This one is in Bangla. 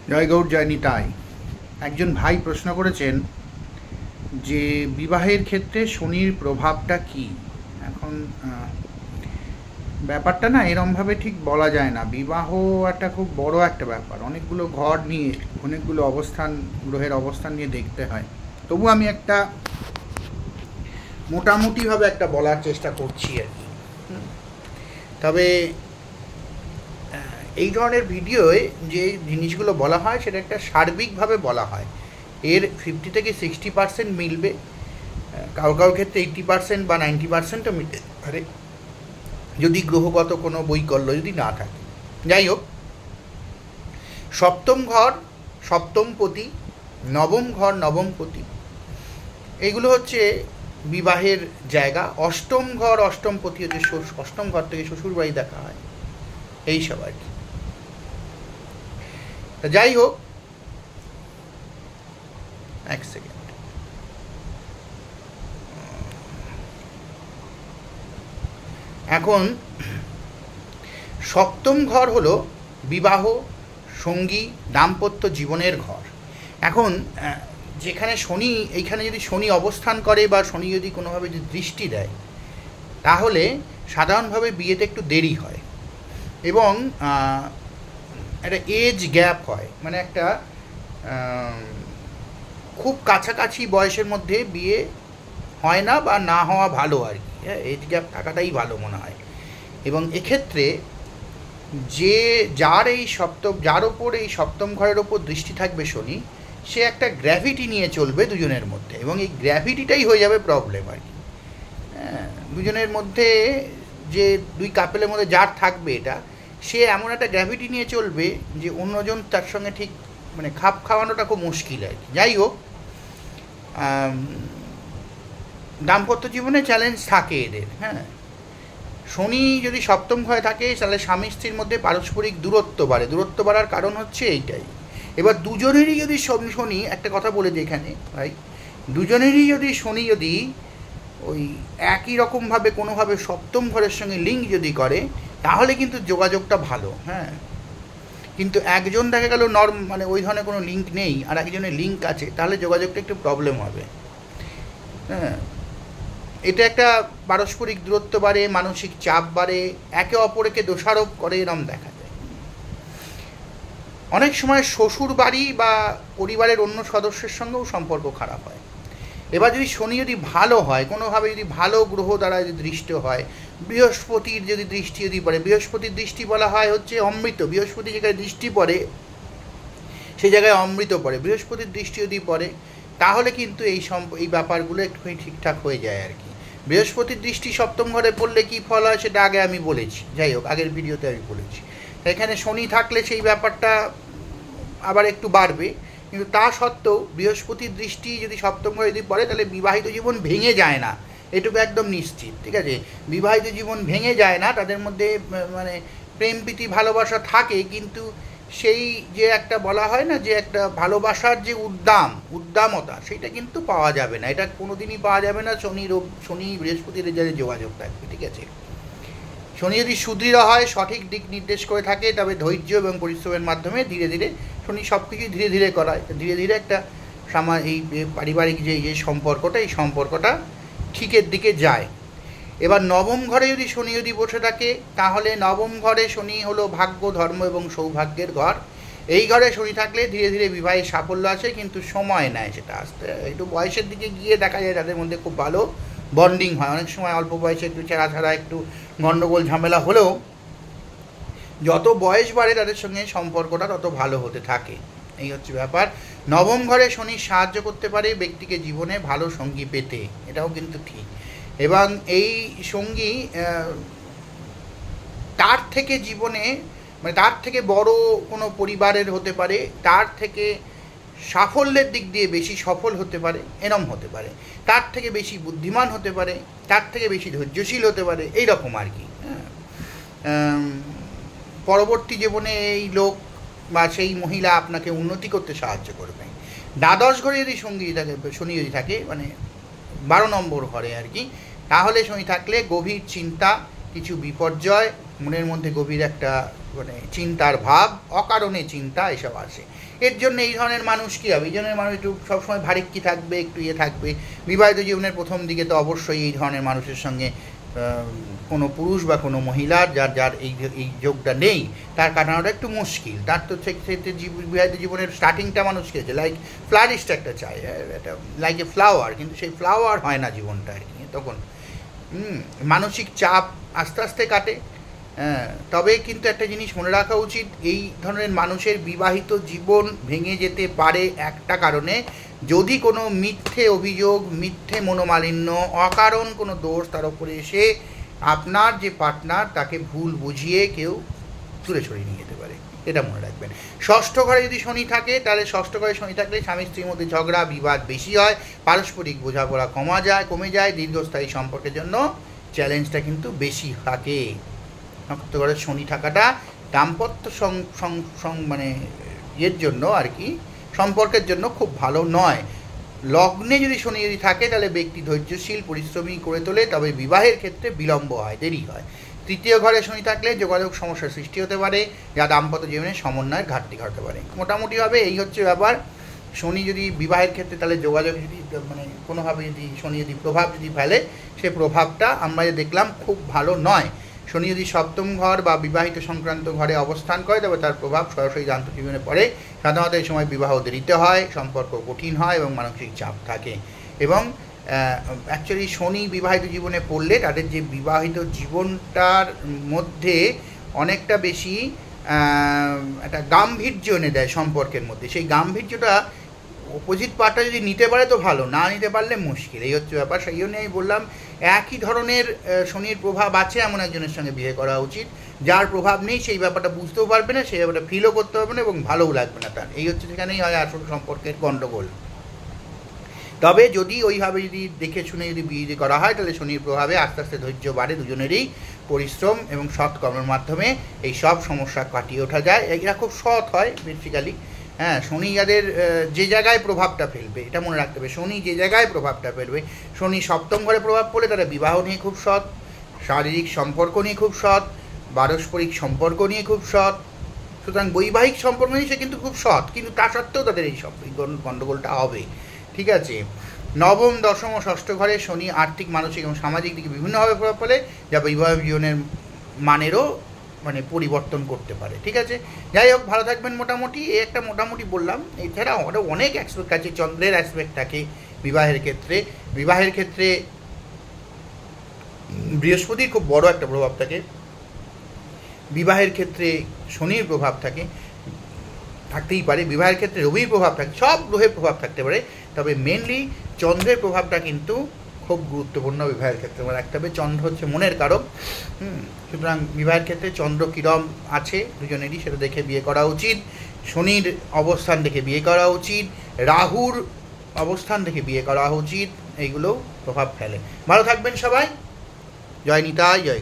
জয় গৌর জয় নিতাই। একজন ভাই প্রশ্ন করেছেন যে বিবাহের ক্ষেত্রে শনির প্রভাবটা কি। এখন ব্যাপারটা না এরমভাবে ঠিক বলা যায় না। বিবাহ একটা খুব বড় একটা ব্যাপার, অনেকগুলো ঘর নিয়ে, অনেকগুলো অবস্থান, গ্রহের অবস্থান নিয়ে দেখতে হয়। তবু আমি একটা মোটামুটিভাবে একটা বলার চেষ্টা করছি আর কি। তবে এই ধরনের ভিডিওয় যে জিনিসগুলো বলা হয় সেটা একটা সার্বিকভাবে বলা হয়। এর 50 থেকে 60% মিলবে, কারো ক্ষেত্রে 80% বা 90%ও মিলতে পারে যদি গ্রহগত কোনো বৈকল্য যদি না থাকে। যাই হোক, সপ্তম ঘর সপ্তমপতি, নবম ঘর নবমপতি, এগুলো হচ্ছে বিবাহের জায়গা। অষ্টম ঘর অষ্টমপতি হচ্ছে অষ্টম ঘর থেকে শ্বশুর বাড়ি দেখা হয়, এইসব আর কি। যাই হোক, এক সেকেন্ড। এখন সপ্তম ঘর হলো বিবাহ, সঙ্গী, দাম্পত্য জীবনের ঘর। এখন যেখানে শনি, এইখানে যদি শনি অবস্থান করে বা শনি যদি কোনোভাবে যদি দৃষ্টি দেয়, তাহলে সাধারণভাবে বিয়েতে একটু দেরি হয় এবং একটা এজ গ্যাপ হয়, মানে একটা খুব কাছাকাছি বয়সের মধ্যে বিয়ে হয় না বা না হওয়া ভালো আর কি। হ্যাঁ, এজ গ্যাপ থাকাটাই ভালো মনে হয়। এবং এক্ষেত্রে যার ওপর এই সপ্তম ঘরের ওপর দৃষ্টি থাকবে শনি, সে একটা গ্র্যাভিটি নিয়ে চলবে দুজনের মধ্যে, এবং এই গ্র্যাভিটিটাই হয়ে যাবে প্রবলেম আর কি। হ্যাঁ, দুজনের মধ্যে যে দুই কাপেলের মধ্যে যার থাকবে, এটা সে এমন একটা গ্র্যাভিটি নিয়ে চলবে যে অন্যজন তার সঙ্গে ঠিক মানে খাপ খাওয়ানোটা খুব মুশকিল আর কি। যাই হোক, দাম্পত্য জীবনে চ্যালেঞ্জ থাকে এদের। হ্যাঁ, শনি যদি সপ্তম ঘরে থাকে তাহলে স্বামী স্ত্রীর মধ্যে পারস্পরিক দূরত্ব বাড়ার কারণ হচ্ছে এইটাই। এবার দুজনেরই যদি শনি, একটা কথা বলে দিই এখানে ভাই, দুজনেরই যদি শনি যদি ওই একই রকমভাবে কোনোভাবে সপ্তম ঘরের সঙ্গে লিঙ্ক যদি করে, তাহলে কিন্তু যোগাযোগটা ভালো। হ্যাঁ, কিন্তু একজন দেখা গেল মানে ওই ধরনের কোনো লিঙ্ক নেই আর একজনের লিঙ্ক আছে, তাহলে যোগাযোগটা একটু প্রবলেম হবে। হ্যাঁ, এটা একটা পারস্পরিক দূরত্ব বাড়ে, মানসিক চাপ বাড়ে, একে অপরকে দোষারোপ করে, এরম দেখা যায়। অনেক সময় শ্বশুর বাড়ি বা পরিবারের অন্য সদস্যের সঙ্গেও সম্পর্ক খারাপ হয়। এবার যদি শনি যদি ভালো হয়, কোনোভাবে যদি ভালো গ্রহ দ্বারা যদি দৃষ্টি হয়, বৃহস্পতির যদি দৃষ্টি যদি পড়ে, বৃহস্পতির দৃষ্টি বলা হয় হচ্ছে অমৃত। বৃহস্পতি যেখানে দৃষ্টি পড়ে সেই জায়গায় অমৃত পড়ে। বৃহস্পতির দৃষ্টি যদি পড়ে তাহলে কিন্তু এই ব্যাপারগুলো একটুখানি ঠিকঠাক হয়ে যায় আর কি। বৃহস্পতির দৃষ্টি সপ্তম ঘরে পড়লে কী ফল হয় সেটা আগে আমি বলেছি, যাই হোক, আগের ভিডিওতে আমি বলেছি। এখানে শনি থাকলে সেই ব্যাপারটা আবার একটু বাড়বে, কিন্তু তা সত্ত্বেও বৃহস্পতির দৃষ্টি যদি সপ্তম ঘরে যদি পড়ে তাহলে বিবাহিত জীবন ভেঙে যায় না, এটুকু একদম নিশ্চিত। ঠিক আছে, বিবাহিত জীবন ভেঙে যায় না, তাদের মধ্যে মানে প্রেম প্রীতি ভালোবাসা থাকে, কিন্তু সেই যে একটা বলা হয় না যে একটা ভালোবাসার যে উদ্দামতা, সেটা কিন্তু পাওয়া যাবে না। এটা কোনো দিনই পাওয়া যাবে না শনি বৃহস্পতির রেজাল্টে যোগাযোগ থাকবে। ঠিক আছে, শনি যদি সুদৃঢ় হয়, সঠিক দিক নির্দেশ করে থাকে, তবে ধৈর্য এবং পরিশ্রমের মাধ্যমে ধীরে ধীরে শনি সব কিছু ধীরে ধীরে করায়, ধীরে ধীরে একটা এই পারিবারিক যে সম্পর্কটা, এই সম্পর্কটা ঠিকের দিকে যায়। এবার নবম ঘরে যদি শনি যদি বসে থাকে, তাহলে নবম ঘরে শনি হলো ভাগ্য, ধর্ম এবং সৌভাগ্যের ঘর। এই ঘরে শনি থাকলে ধীরে ধীরে বিবাহে সাফল্য আসে, কিন্তু সময় নেয় সেটা আসতে। একটু বয়সের দিকে গিয়ে দেখা যায় তাদের মধ্যে খুব ভালো বন্ডিং হয়। অনেক সময় অল্প বয়সে একটু ছাড়া একটু গণ্ডগোল ঝামেলা হলেও যত বয়স বাড়ে তাদের সঙ্গে সম্পর্কটা তত ভালো হতে থাকে। এই হচ্ছে ব্যাপার। নবম ঘরে শনি সাহায্য করতে পারে ব্যক্তিকে জীবনে ভালো সঙ্গী পেতে, এটাও কিন্তু ঠিক। এবং এই সঙ্গী তার থেকে জীবনে মানে তার থেকে বড় কোনো পরিবারের হতে পারে, তার থেকে সাফল্যের দিক দিয়ে বেশি সফল হতে পারে, এরম হতে পারে, তার থেকে বেশি বুদ্ধিমান হতে পারে, তার থেকে বেশি ধৈর্যশীল হতে পারে, এই রকম আর কি। পরবর্তী জীবনে এই লোক বা সেই মহিলা আপনাকে উন্নতি করতে সাহায্য করবে। দ্বাদশ ঘরে যদি শনি যদি থাকে, মানে 12 নম্বর ঘরে আর কি, তাহলে শনি থাকলে গভীর চিন্তা, কিছু বিপর্যয়, মনের মধ্যে গভীর একটা মানে চিন্তার ভাব, অকারণে চিন্তা এসব আসে। এর জন্য এই ধরনের মানুষ কী হবে, এই ধরনের মানুষ একটু সবসময় ভারিক্কি থাকবে, একটু থাকবে। বিবাহিত জীবনের প্রথম দিকে তো অবশ্যই এই ধরনের মানুষের সঙ্গে কোনো পুরুষ বা কোনো মহিলার যার এই যোগটা নেই তার কাটানোটা একটু মুশকিল। তার তো সেক্ষেত্রে বিবাহিত জীবনের স্টার্টিংটা মানুষ খেয়েছে লাইক ফ্লারিস্ট একটা চাই, এটা লাইক এ ফ্লাওয়ার, কিন্তু সেই ফ্লাওয়ার হয় না জীবনটা আর কি। তখন মানসিক চাপ আস্তে আস্তে কাটে। তবে কিন্তু একটা জিনিস মনে রাখা উচিত, এই ধরনের মানুষের বিবাহিত জীবন ভেঙে যেতে পারে একটা কারণে, যদি কোনো মিথ্যে অভিযোগ, মিথ্যে মনোমালিন্য, অকারণ কোনো দোষ তার উপরে এসে আপনার যে পার্টনার তাকে ভুল বুঝিয়ে কেউ দূরে সরিয়ে নিয়ে যেতে পারে। এটা মনে রাখবেন। ষষ্ঠ ঘরে যদি শনি থাকে, তাহলে ষষ্ঠ ঘরে শনি থাকলে স্বামী স্ত্রীর মধ্যে ঝগড়া বিবাদ বেশি হয়, পারস্পরিক বোঝাপড়া কমে যায়, দীর্ঘস্থায়ী সম্পর্কের জন্য চ্যালেঞ্জটা কিন্তু বেশি থাকে। ষষ্ঠ ঘরে শনি থাকাটা দাম্পত্য মানে এর জন্য আর কি, সম্পর্কের জন্য খুব ভালো নয়। লগ্নে যদি শনি যদি থাকে তাহলে ব্যক্তি ধৈর্যশীল, পরিশ্রমী করে তোলে, তবে বিবাহের ক্ষেত্রে বিলম্ব হয়, দেরি হয়। তৃতীয় ঘরে শনি থাকলে যোগাযোগ সমস্যার সৃষ্টি হতে পারে, যা দাম্পত্য জীবনে সমন্বয়ের ঘাটতি ঘটতে পারে। মোটামুটিভাবে এই হচ্ছে ব্যাপার। শনি যদি বিবাহের ক্ষেত্রে, তাহলে যোগাযোগ যদি মানে কোনোভাবে যদি শনি যদি প্রভাব যদি ফেলে, সে প্রভাবটা আমরা যে দেখলাম খুব ভালো নয়। শনি যদি সপ্তম ঘর বা বিবাহিত সংক্রান্ত ঘরে অবস্থান করে, তবে তার প্রভাব সরাসরি দাম্পত্য জীবনে পড়ে। সাধারণত এই সময় বিবাহ দেরিতে হয়, সম্পর্ক কঠিন হয় এবং মানসিক চাপ থাকে। এবং অ্যাকচুয়ালি শনি বিবাহিত জীবনে পড়লে তাদের যে বিবাহিত জীবনটার মধ্যে অনেকটা বেশি একটা গাম্ভীর্য এনে দেয় সম্পর্কের মধ্যে। সেই গাম্ভীর্যটা অপোজিট পার্টটা যদি নিতে পারে তো ভালো, না নিতে পারলে মুশকিল। এই হচ্ছে ব্যাপার। সেই জন্য আমি বললাম একই ধরনের শনির প্রভাব আছে এমন একজনের সঙ্গে বিয়ে করা উচিত। যার প্রভাব নেই সেই ব্যাপারটা বুঝতেও পারবে না, সেই ব্যাপারটা ফিলও করতে পারবে না এবং ভালোও লাগবে না তার। এই হচ্ছে সেখানেই হয় আসল সম্পর্কের গণ্ডগোল। তবে যদি ওইভাবে যদি দেখে শুনে যদি বিয়ে করা হয়, তাহলে শনির প্রভাবে আস্তে আস্তে ধৈর্য বাড়ে, দুজনেরই পরিশ্রম এবং সৎ কর্মের মাধ্যমে এই সব সমস্যা কাটিয়ে ওঠা যায়। এরা খুব সৎ হয় বেসিক্যালি। হ্যাঁ, শনি যাদের যে জায়গায় প্রভাবটা ফেলবে এটা মনে রাখতে হবে, শনি যে জায়গায় প্রভাবটা ফেলবে, শনি সপ্তম ঘরে প্রভাব পড়লে তারা বিবাহ নিয়ে খুব সৎ, শারীরিক সম্পর্ক নিয়ে খুব সৎ, পারস্পরিক সম্পর্ক নিয়ে খুব সৎ। সুতরাং বৈবাহিক সম্পর্ক নিয়ে সে কিন্তু খুব সৎ, কিন্তু তা সত্ত্বেও তাদের এই সব গণ্ডগোলটা হবে। ঠিক আছে। নবম, দশম ও ষষ্ঠ ঘরে শনি আর্থিক, মানসিক এবং সামাজিক দিকে বিভিন্নভাবে প্রভাব ফেলে, যা বৈবাহিক জীবনের মানেরও মানে পরিবর্তন করতে পারে। ঠিক আছে, যাই হোক, ভালো থাকবেন। মোটামুটি একটা মোটামুটি বললাম। এছাড়া অনেক অ্যাসপেক্ট আছে, চন্দ্রের অ্যাসপেক্ট থাকে বিবাহের ক্ষেত্রে। বিবাহের ক্ষেত্রে বৃহস্পতির খুব বড় একটা প্রভাব থাকে, বিবাহের ক্ষেত্রে শনির প্রভাব থাকতেই পারে, বিবাহের ক্ষেত্রে রবির প্রভাব থাকে, সব গ্রহের প্রভাব থাকতে পারে। তবে মেনলি চন্দ্রের প্রভাবটা কিন্তু খুব গুরুত্বপূর্ণ বিবাহের ক্ষেত্রে মনে রাখতে হবে। চন্দ্র হচ্ছে মনের কারক। সুতরাং বিবাহের ক্ষেত্রে চন্দ্র কিরম আছে দুজনেরই সেটা দেখে বিয়ে করা উচিত। শনির অবস্থান দেখে বিয়ে করা উচিত, রাহুর অবস্থান দেখে বিয়ে করা উচিত। এইগুলোও প্রভাব ফেলে। ভালো থাকবেন সবাই। জয় নিতাই, জয়।